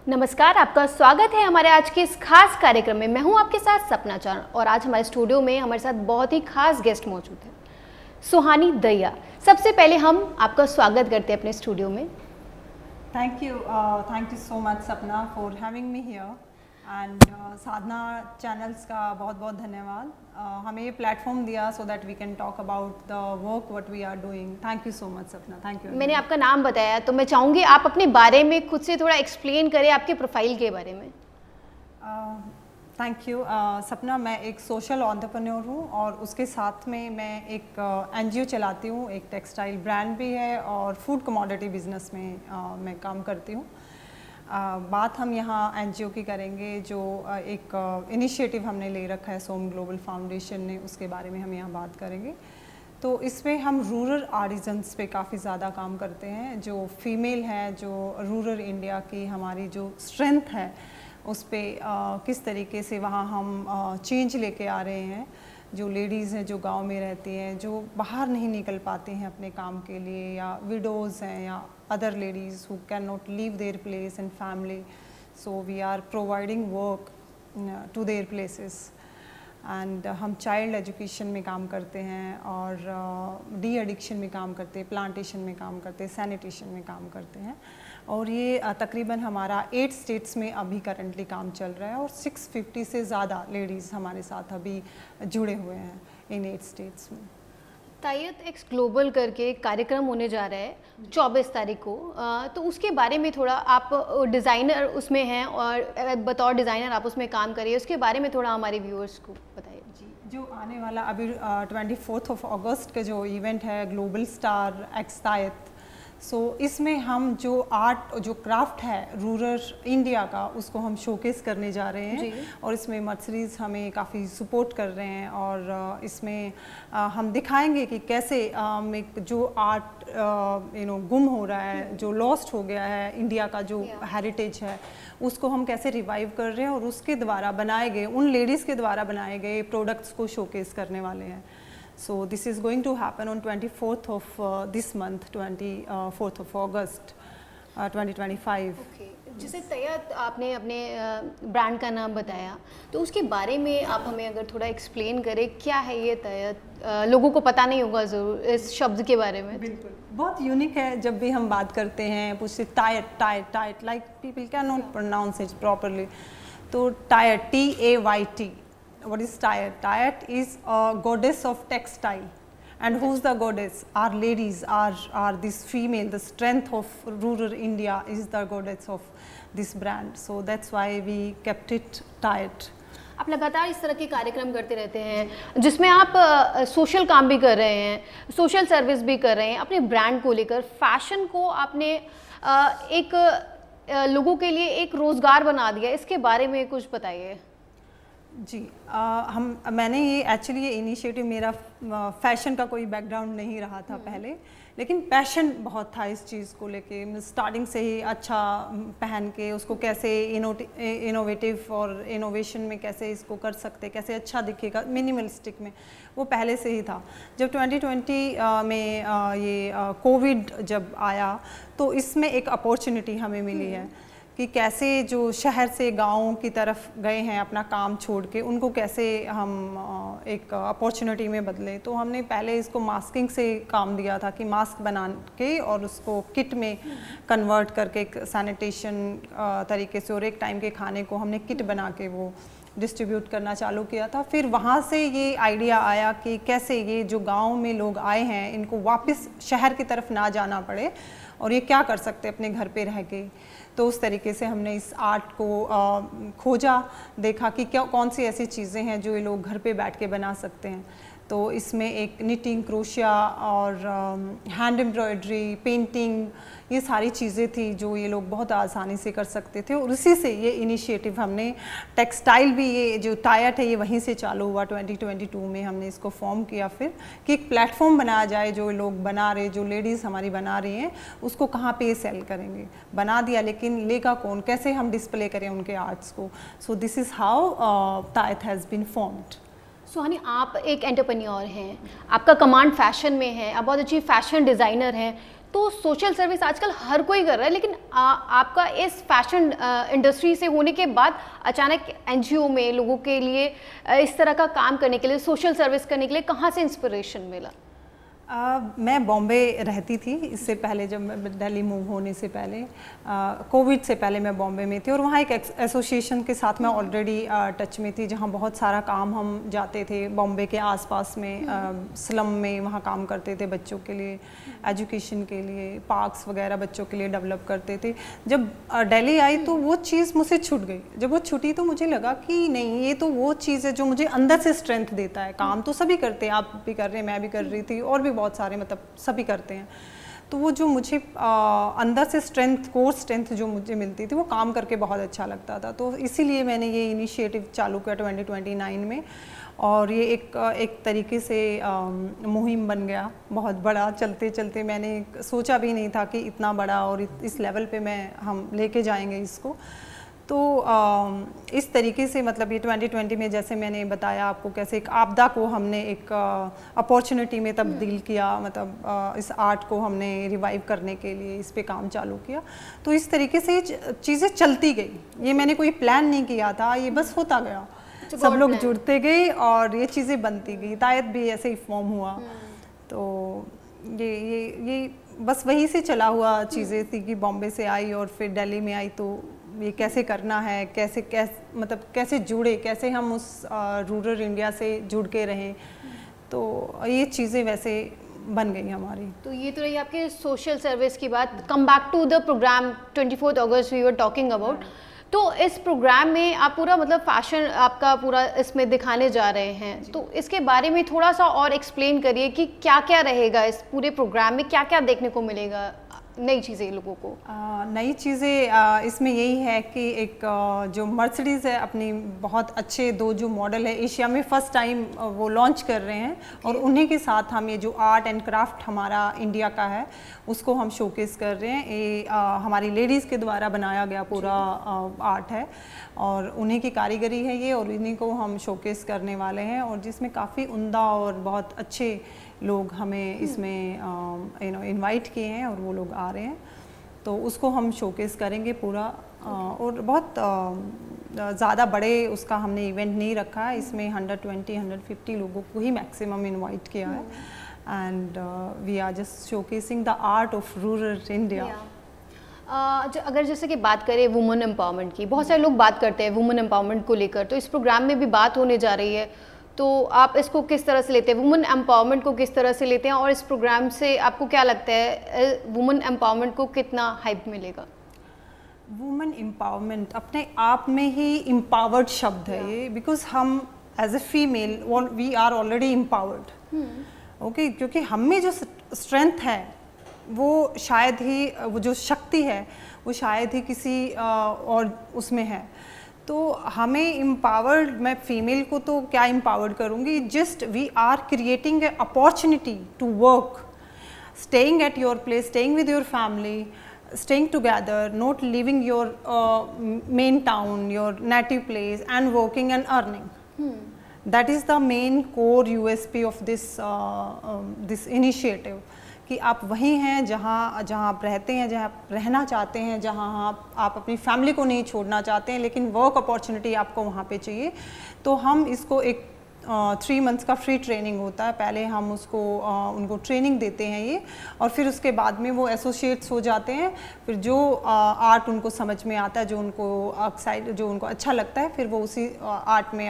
नमस्कार, आपका स्वागत है हमारे आज के इस खास कार्यक्रम में। मैं हूं आपके साथ सपना चान और आज हमारे स्टूडियो में हमारे साथ बहुत ही खास गेस्ट मौजूद है, सुहानी दहिया। सबसे पहले हम आपका स्वागत करते हैं अपने स्टूडियो में। Thank you so much सपना for having me here and Sadhana channels का बहुत बहुत धन्यवाद हमें ये प्लेटफॉर्म दिया so that we can talk about the work what we are doing. Thank you so much सपना, thank you. मैंने आपका नाम बताया तो मैं चाहूँगी आप अपने बारे में खुद से थोड़ा एक्सप्लेन करें, आपके प्रोफाइल के बारे में। थैंक यू सपना, मैं एक सोशल एंटरप्रेन्योर हूँ और उसके साथ में मैं एक एनजीओ चलाती हूँ, एक टेक्सटाइल ब्रांड भी है और फूड कमोडिटी बिजनेस में मैं काम करती हूँ। बात हम यहाँ एनजीओ की करेंगे जो एक इनिशिएटिव हमने ले रखा है सोम ग्लोबल फाउंडेशन ने, उसके बारे में हम यहाँ बात करेंगे। तो इसमें हम रूरल आर्टिजन्स पे काफ़ी ज़्यादा काम करते हैं, जो फीमेल है, जो रूरल इंडिया की हमारी जो स्ट्रेंथ है उस पर किस तरीके से वहाँ हम चेंज लेके आ रहे हैं। जो लेडीज़ हैं जो गांव में रहती हैं, जो बाहर नहीं निकल पाती हैं अपने काम के लिए, या विडोज़ हैं या other ladies who can not leave their place and family, so we are providing work to their places. And हम चाइल्ड एजुकेशन में काम करते हैं और डी एडिक्शन में काम करते हैं, प्लांटेशन में काम करते हैं, सैनिटेशन में काम करते हैं। और ये तकरीबन हमारा 8 स्टेट्स में अभी करंटली काम चल रहा है और 650 से ज़्यादा लेडीज़ हमारे साथ अभी जुड़े हुए हैं इन 8 स्टेट्स में। तायत एक्स ग्लोबल करके एक कार्यक्रम होने जा रहा है 24 तारीख को, तो उसके बारे में थोड़ा, आप डिज़ाइनर उसमें हैं और बतौर डिज़ाइनर आप उसमें काम करिए, उसके बारे में थोड़ा हमारे व्यूअर्स को बताइए। जी, जो आने वाला अभी 24 अगस्त का जो इवेंट है ग्लोबल स्टार एक्स तायत, सो इसमें हम जो आर्ट जो क्राफ्ट है रूरल इंडिया का उसको हम शोकेस करने जा रहे हैं और इसमें मर्सरीज हमें काफ़ी सपोर्ट कर रहे हैं और इसमें हम दिखाएंगे कि कैसे एक जो आर्ट गुम हो रहा है, जो लॉस्ट हो गया है, इंडिया का जो हेरिटेज है उसको हम कैसे रिवाइव कर रहे हैं और उसके द्वारा बनाए गए, उन लेडीज़ के द्वारा बनाए गए प्रोडक्ट्स को शोकेस करने वाले हैं। So this is going to happen on 24th of this month, 24th of August 2025. Okay. जैसे तैयत आपने अपने ब्रांड का नाम बताया, तो उसके बारे में आप हमें अगर थोड़ा एक्सप्लेन करें, क्या है ये तैयत? लोगों को पता नहीं होगा ज़रूर इस शब्द के बारे में। बिल्कुल, बहुत यूनिक है। जब भी हम बात करते हैं पूछते Tayt like people can not pronounce it properly, तो Tayt TAYT. What is Tyat? Tyat is a goddess of textile. And who's the goddess? Our ladies are this female, the strength of rural India is the goddess of this brand. So that's why we kept it Tyat. आप लगातार इस तरह के कार्यक्रम करते रहते हैं जिसमें आप सोशल काम भी कर रहे हैं, सोशल सर्विस भी कर रहे हैं, अपने ब्रांड को लेकर, फैशन को आपने एक लोगों के लिए एक रोज़गार बना दिया, इसके बारे में कुछ बताइए। जी, मैंने ये एक्चुअली ये इनिशिएटिव, मेरा फैशन का कोई बैकग्राउंड नहीं रहा था पहले, लेकिन पैशन बहुत था इस चीज़ को लेके। स्टार्टिंग से ही अच्छा पहन के उसको कैसे इनोवेटिव और इनोवेशन में कैसे इसको कर सकते, कैसे अच्छा दिखेगा मिनिमलिस्टिक में, वो पहले से ही था। जब 2020 में ये कोविड जब आया तो इसमें एक अपॉर्चुनिटी हमें मिली है कि कैसे जो शहर से गाँव की तरफ गए हैं अपना काम छोड़ के, उनको कैसे हम एक अपॉर्चुनिटी में बदलें। तो हमने पहले इसको मास्किंग से काम दिया था कि मास्क बना के और उसको किट में कन्वर्ट करके एक सैनिटेशन तरीके से और एक टाइम के खाने को हमने किट बना के वो डिस्ट्रीब्यूट करना चालू किया था। फिर वहाँ से ये आइडिया आया कि कैसे ये जो गांव में लोग आए हैं इनको वापस शहर की तरफ ना जाना पड़े और ये क्या कर सकते अपने घर पे रह के। तो उस तरीके से हमने इस आर्ट को खोजा, देखा कि क्या कौन सी ऐसी चीज़ें हैं जो ये लोग घर पे बैठ के बना सकते हैं। तो इसमें एक निटिंग, क्रोशिया और हैंड एम्ब्रॉयडरी, पेंटिंग, ये सारी चीज़ें थी जो ये लोग बहुत आसानी से कर सकते थे और उसी से ये इनिशिएटिव हमने टेक्सटाइल भी, ये जो टायट है ये वहीं से चालू हुआ। 2022 में हमने इसको फॉर्म किया फिर कि एक प्लेटफॉर्म बनाया जाए, जो लोग बना रहे, जो लेडीज़ हमारी बना रही हैं उसको कहाँ पे सेल करेंगे। बना दिया लेकिन लेगा कौन, कैसे हम डिस्प्ले करें उनके आर्ट्स को। So this is how TiE has been formed. Suhani, आप एक एंटरप्रेन्योर हैं, आपका कमांड फैशन में है, आप बहुत अच्छी फैशन डिज़ाइनर हैं, तो सोशल सर्विस आजकल हर कोई कर रहा है, लेकिन आपका इस फैशन इंडस्ट्री से होने के बाद अचानक एनजीओ में लोगों के लिए इस तरह का काम करने के लिए, सोशल सर्विस करने के लिए कहाँ से इंस्पिरेशन मिला? मैं बॉम्बे रहती थी इससे पहले, जब मैं दिल्ली मूव होने से पहले, कोविड से पहले मैं बॉम्बे में थी, और वहाँ एक एसोसिएशन के साथ मैं ऑलरेडी टच में थी, जहाँ बहुत सारा काम हम जाते थे बॉम्बे के आसपास में, स्लम में वहाँ काम करते थे बच्चों के लिए, एजुकेशन के लिए, पार्क्स वगैरह बच्चों के लिए डेवलप करते थे। जब दिल्ली आई तो वो चीज़ मुझसे छूट गई। जब वो छूटी तो मुझे लगा कि नहीं, ये तो वो चीज़ है जो मुझे अंदर से स्ट्रेंथ देता है। काम तो सभी करते हैं, आप भी कर रहे हैं, मैं भी कर रही थी, और भी बहुत सारे, मतलब सभी करते हैं। तो वो जो मुझे अंदर से स्ट्रेंथ, कोर स्ट्रेंथ जो मुझे मिलती थी, वो काम करके बहुत अच्छा लगता था। तो इसीलिए मैंने ये इनिशिएटिव चालू किया 2029 में, और ये एक तरीके से मुहिम बन गया बहुत बड़ा। चलते चलते मैंने सोचा भी नहीं था कि इतना बड़ा और इस लेवल पे हम लेके जाएंगे इसको। तो इस तरीके से, मतलब ये 2020 में, जैसे मैंने बताया आपको, कैसे एक आपदा को हमने एक अपॉर्चुनिटी में तब्दील किया, मतलब इस आर्ट को हमने रिवाइव करने के लिए इस पे काम चालू किया। तो इस तरीके से चीज़ें चलती गई। ये मैंने कोई प्लान नहीं किया था, ये बस होता गया, सब लोग जुड़ते गए और ये चीज़ें बनती गई। तायत भी ऐसे ही फॉर्म हुआ। तो ये बस वहीं से चला हुआ चीज़ें थी कि बॉम्बे से आई और फिर दिल्ली में आई, तो ये कैसे करना है, मतलब कैसे जुड़े, कैसे हम उस रूरल इंडिया से जुड़ के रहें। तो ये चीज़ें वैसे बन गई हमारी। तो ये तो रही आपके सोशल सर्विस की बात। Come back to the program 24 August we were talking about. तो इस प्रोग्राम में आप पूरा, मतलब फैशन आपका पूरा इसमें दिखाने जा रहे हैं, तो इसके बारे में थोड़ा सा और एक्सप्लेन करिए कि क्या क्या रहेगा इस पूरे प्रोग्राम में, क्या क्या देखने को मिलेगा, नई चीज़ें लोगों को। नई चीज़ें इसमें यही है कि एक जो मर्सिडीज़ है, अपनी बहुत अच्छे 2 जो मॉडल है एशिया में फर्स्ट टाइम वो लॉन्च कर रहे हैं, और उन्हीं के साथ हम ये जो आर्ट एंड क्राफ्ट हमारा इंडिया का है उसको हम शोकेस कर रहे हैं। ये हमारी लेडीज़ के द्वारा बनाया गया पूरा आर्ट है, और उन्हीं की कारीगरी है ये, और इन्हीं को हम शोकेस करने वाले हैं, और जिसमें काफ़ी उम्दा और बहुत अच्छे लोग हमें इसमें इनवाइट किए हैं, और वो लोग आ रहे हैं। तो उसको हम शोकेस करेंगे पूरा। और बहुत ज़्यादा बड़े उसका हमने इवेंट नहीं रखा है, इसमें 120-150 लोगों को ही मैक्सिमम इनवाइट किया है। And we are just showcasing the art of rural India. अगर जैसे कि बात करें वुमेन एम्पावरमेंट की, बहुत सारे लोग बात करते हैं वुमेन एम्पावरमेंट को लेकर, तो इस प्रोग्राम में भी बात होने जा रही है। तो आप इसको किस तरह से लेते हैं, वुमेन एम्पावरमेंट को किस तरह से लेते हैं, और इस प्रोग्राम से आपको क्या लगता है वुमेन एम्पावरमेंट को कितना हाइप मिलेगा? वुमेन एम्पावरमेंट अपने आप में ही एम्पावर्ड शब्द है ये, बिकॉज हम as a female we are already empowered. Okay, क्योंकि हम में जो स्ट्रेंथ है वो शायद ही, वो जो शक्ति है वो शायद ही किसी और उसमें है। तो हमें एम्पावर्ड, मैं फीमेल को तो क्या एम्पावर्ड करूँगी, just we are creating a opportunity to work, staying at your place, staying with your family, staying together, not leaving your main town, your native place, and working and earning. That is the main core USP of this initiative, कि आप वहीं हैं जहाँ आप रहते हैं, जहाँ आप रहना चाहते हैं, जहाँ आप अपनी फैमिली को नहीं छोड़ना चाहते हैं, लेकिन वर्क अपॉर्चुनिटी आपको वहाँ पे चाहिए। तो हम इसको एक 3 मंथ्स का फ्री ट्रेनिंग होता है। पहले हम उनको ट्रेनिंग देते हैं ये, और फिर उसके बाद में वो एसोसिएट्स हो जाते हैं। फिर जो आर्ट उनको समझ में आता है, जो उनको अच्छा लगता है, फिर वो उसी आर्ट में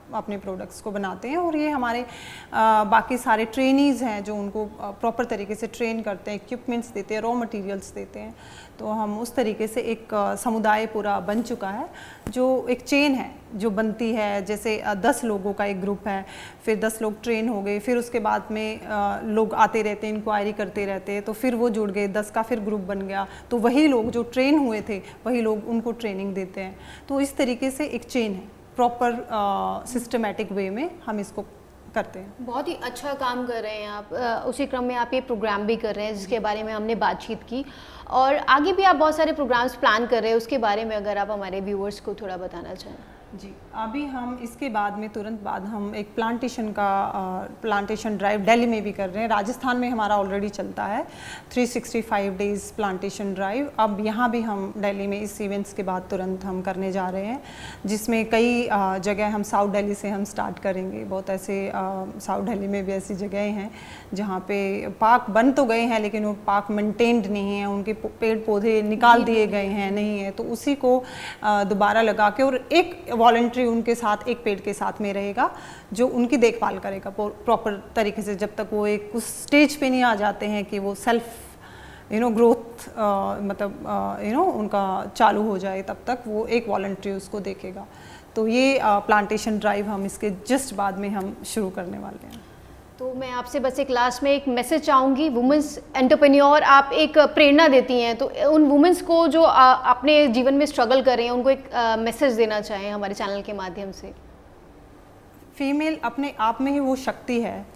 अपने प्रोडक्ट्स को बनाते हैं। और ये हमारे बाकी सारे ट्रेनीज़ हैं जो उनको प्रॉपर तरीके से ट्रेन करते हैं, इक्विपमेंट्स देते हैं, रॉ मटेरियल्स देते हैं। तो हम उस तरीके से एक समुदाय पूरा बन चुका है, जो एक चेन है जो बनती है। जैसे 10 लोगों का एक ग्रुप है, फिर 10 लोग ट्रेन हो गए, फिर उसके बाद में लोग आते रहते हैं, इंक्वायरी करते रहते हैं, तो फिर वो जुड़ गए, 10 का फिर ग्रुप बन गया। तो वही लोग जो ट्रेन हुए थे, वही लोग उनको ट्रेनिंग देते हैं। तो इस तरीके से एक चेन है, प्रॉपर सिस्टमेटिक वे में हम इसको करते हैं। बहुत ही अच्छा काम कर रहे हैं आप। उसी क्रम में आप ये प्रोग्राम भी कर रहे हैं जिसके बारे में हमने बातचीत की, और आगे भी आप बहुत सारे प्रोग्राम्स प्लान कर रहे हैं, उसके बारे में अगर आप हमारे व्यूअर्स को थोड़ा बताना चाहें। जी, अभी हम इसके बाद में तुरंत बाद हम एक प्लांटेशन ड्राइव दिल्ली में भी कर रहे हैं। राजस्थान में हमारा ऑलरेडी चलता है 365 डेज़ प्लांटेशन ड्राइव। अब यहाँ भी हम दिल्ली में इस इवेंट्स के बाद तुरंत हम करने जा रहे हैं, जिसमें कई जगह हम साउथ दिल्ली से हम स्टार्ट करेंगे। बहुत ऐसे साउथ दिल्ली में भी ऐसी जगहें हैं जहाँ पे पार्क बन तो गए हैं लेकिन वो पार्क मेंटेन्ड नहीं है, उनके पेड़ पौधे निकाल दिए गए हैं, नहीं है, तो उसी को दोबारा लगा के, और एक वॉलंटरी उनके साथ एक पेड़ के साथ में रहेगा जो उनकी देखभाल करेगा प्रॉपर तरीके से, जब तक वो एक उस स्टेज पे नहीं आ जाते हैं कि वो सेल्फ ग्रोथ मतलब उनका चालू हो जाए, तब तक वो एक वॉलंटरी उसको देखेगा। तो ये प्लांटेशन ड्राइव हम इसके जस्ट बाद में हम शुरू करने वाले हैं। तो मैं आपसे बस एक लास्ट में एक मैसेज चाहूँगी, वुमेंस एंटरप्रेन्योर आप एक प्रेरणा देती हैं, तो उन वुमेंस को जो अपने जीवन में स्ट्रगल कर रहे हैं उनको एक मैसेज देना चाहें हमारे चैनल के माध्यम से। फीमेल अपने आप में ही वो शक्ति है,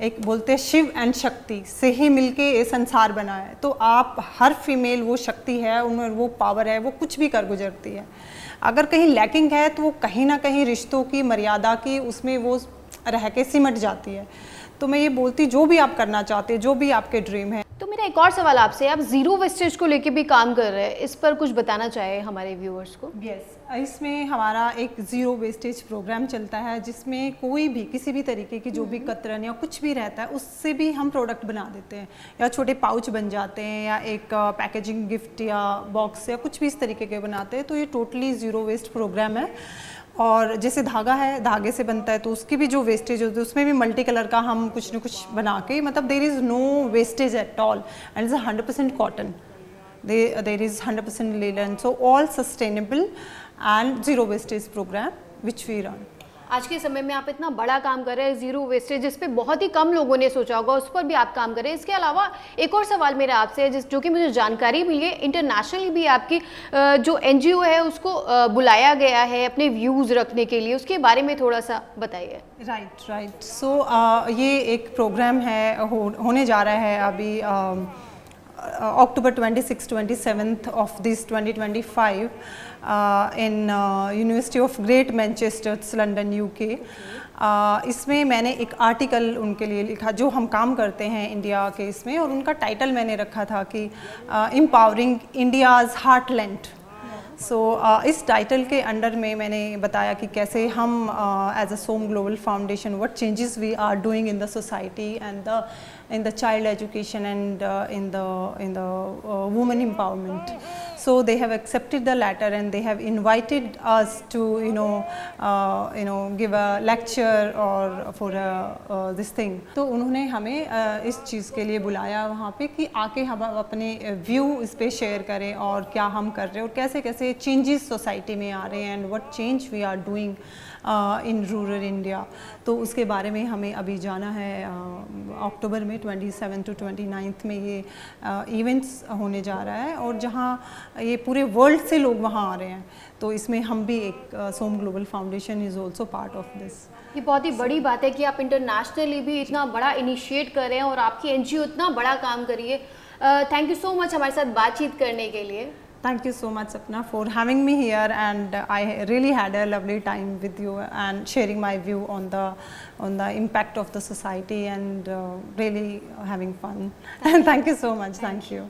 एक बोलते हैं शिव एंड शक्ति से ही मिलके ये संसार बना है। तो आप हर फीमेल वो शक्ति है, उनमें वो पावर है, वो कुछ भी कर गुजरती है। अगर कहीं लैकिंग है तो वो कहीं ना कहीं रिश्तों की मर्यादा की उसमें वो रह के सिमट जाती है। तो मैं ये बोलती, जो भी आप करना चाहते हैं, जो भी आपके ड्रीम है। तो मेरा एक और सवाल आपसे, आप ज़ीरो वेस्टेज को लेके भी काम कर रहे हैं, इस पर कुछ बताना चाहे हमारे व्यूअर्स को। यस, इसमें हमारा एक ज़ीरो वेस्टेज प्रोग्राम चलता है जिसमें कोई भी किसी भी तरीके की जो भी कतरन या कुछ भी रहता है उससे भी हम प्रोडक्ट बना देते हैं, या छोटे पाउच बन जाते हैं, या एक पैकेजिंग गिफ्ट या बॉक्स या कुछ भी इस तरीके के बनाते हैं। तो ये टोटली ज़ीरो वेस्ट प्रोग्राम है। और जैसे धागा है, धागे से बनता है, तो उसकी भी जो वेस्टेज होती है उसमें भी मल्टी कलर का हम कुछ न कुछ बना के, मतलब there is no wastage at all and is 100% cotton, there is 100% linen, so all sustainable and zero wastage program which we run. आज के समय में आप इतना बड़ा काम कर रहे हैं ज़ीरो वेस्टेज, जिस पे बहुत ही कम लोगों ने सोचा होगा, उस पर भी आप काम कर रहे हैं। इसके अलावा एक और सवाल मेरा आपसे है, जो कि मुझे जानकारी मिली है, इंटरनेशनली भी आपकी जो NGO है उसको बुलाया गया है अपने व्यूज़ रखने के लिए, उसके बारे में थोड़ा सा बताइए। राइट। सो ये एक प्रोग्राम है, होने जा रहा है अभी October 26-27 of this 2025 in University of Great Manchester, London, UK. इसमें मैंने एक आर्टिकल उनके लिए लिखा जो हम काम करते हैं इंडिया के इसमें, और उनका टाइटल मैंने रखा था कि एम्पावरिंग इंडियाज़ हार्टलैंड। सो इस टाइटल के अंडर में मैंने बताया कि कैसे हम as a Som global foundation what changes we are doing in the society and in the child education and in the women empowerment. So they have accepted the letter and they have invited us to give a lecture or for this thing. तो उन्होंने हमें इस चीज़ के लिए बुलाया वहाँ पे कि आके हम अपने व्यू इस पे शेयर करें और क्या हम कर रहे हैं और कैसे कैसे चेंजेस सोसाइटी में आ रहे हैं and what change we are doing in rural India. तो उसके बारे में हमें अभी जाना है अक्टूबर में 27 to 29 में ये इवेंट्स होने जा रहा है, और जहाँ ये पूरे वर्ल्ड से लोग वहाँ आ रहे हैं। तो इसमें हम भी एक Som global Foundation is also part of this. ये बहुत ही बड़ी बात है कि आप इंटरनेशनली भी इतना बड़ा इनिशिएट कर रहे हैं और आपकी NGO इतना बड़ा काम कर रही है। थैंक यू सो मच हमारे साथ बातचीत करने के लिए। Thank you so much, Sapna, for having me here, and I really had a lovely time with you and sharing my view on the impact of the society and really having fun. And thank you so much. Thank you.